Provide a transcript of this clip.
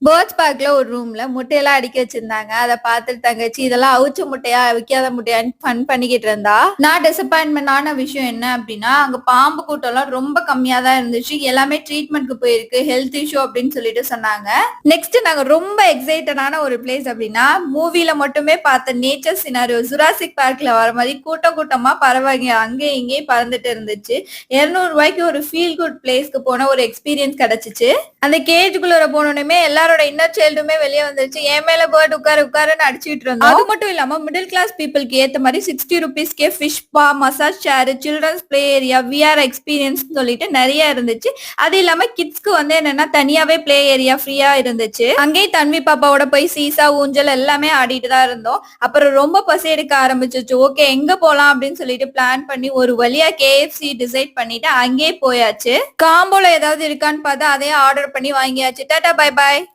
Birds பார்க்ல ஒரு ரூம்ல முட்டையெல்லாம் அடுக்கி வச்சிருந்தாங்க. அத பார்த்துட்டு தங்கச்சி, "இதெல்லாம் அவிச்ச முட்டையா? விக்காத முட்டையான்னு?" ஃபன் பண்ணிக்கிட்டு இருந்தா. நான் டிசப்பாயின்ட்மென்ட் ஆன விஷயம் என்ன அப்டின்னா, அங்க பாம்பு கூட்டம்லாம் ரொம்ப கம்மியா தான் இருந்துச்சு. எல்லாமே ட்ரீட்மென்ட்க்கு போயிருக்கு. ஹெல்த் இஷ்யூ அப்டின்னு சொல்லிட்டு சொன்னாங்க. நெக்ஸ்ட் நாங்க ரொம்ப எக்ஸைட்டடான ஒரு பிளேஸ் அப்டின்னா, மூவில மட்டுமே பார்த்த நேச்சர் சினாரியோ ஜுராசிக் பார்க்ல வர மாரி கூட்டம் கூட்டமா பறவைங்க அங்கேயும் இங்கேயும் பறந்துட்டு இருந்துச்சு. ₹200க்கு ஒரு ஃபீல் குட் பிளேஸ்க்கு போன ஒரு எக்ஸ்பீரியன்ஸ் கிடைச்சுச்சு. அந்த கேஜ்குள்ளார போனோனமே எல்லாரோட இன்னர் சைல்டுமே வெளிய வந்துருச்சு. என் மேல பேர்ட் உட்காரு உட்காருன்னு அடிச்சுட்டு இருந்தோம். அது மட்டும் இல்லாம மிடில் கிளாஸ் பீப்பிள்க்கு ஏத்த மாரி ₹60க்கே ஃபிஷ் ஸ்பா, மசாஜ் சேர், சில்ட்ரன்ஸ் பிளே ஏரியா, விஆர் எக்ஸ்பீரியன்ஸ்ன்னு சொல்லிட்டு நெறைய இருந்துச்சு. அது இல்லாம கிட்ஸ்க்கு வந்து என்னன்னா தனியாவே பிளே ஏரியா ஃப்ரீயா இருந்துச்சு. அங்கேயே தன்வி பாப்பாவோட போய் சீசா, ஊஞ்சல் எல்லாமே ஆடிட்டு தான் இருந்தோம். அப்புறம் ரொம்ப பசி எடுக்க ஆரம்பிச்சுச்சு. ஓகே எங்க போலாம் அப்படின்னு சொல்லிட்டு பிளான் பண்ணி ஒரு வழியா KFC டிசைட் பண்ணிட்டு அங்கேயே போயாச்சு. காம்போல ஏதாவது இருக்கான்னு பார்த்தா அதையே ஆர்டர் பண்ணி வாங்கியாச்சு. Tata bye bye.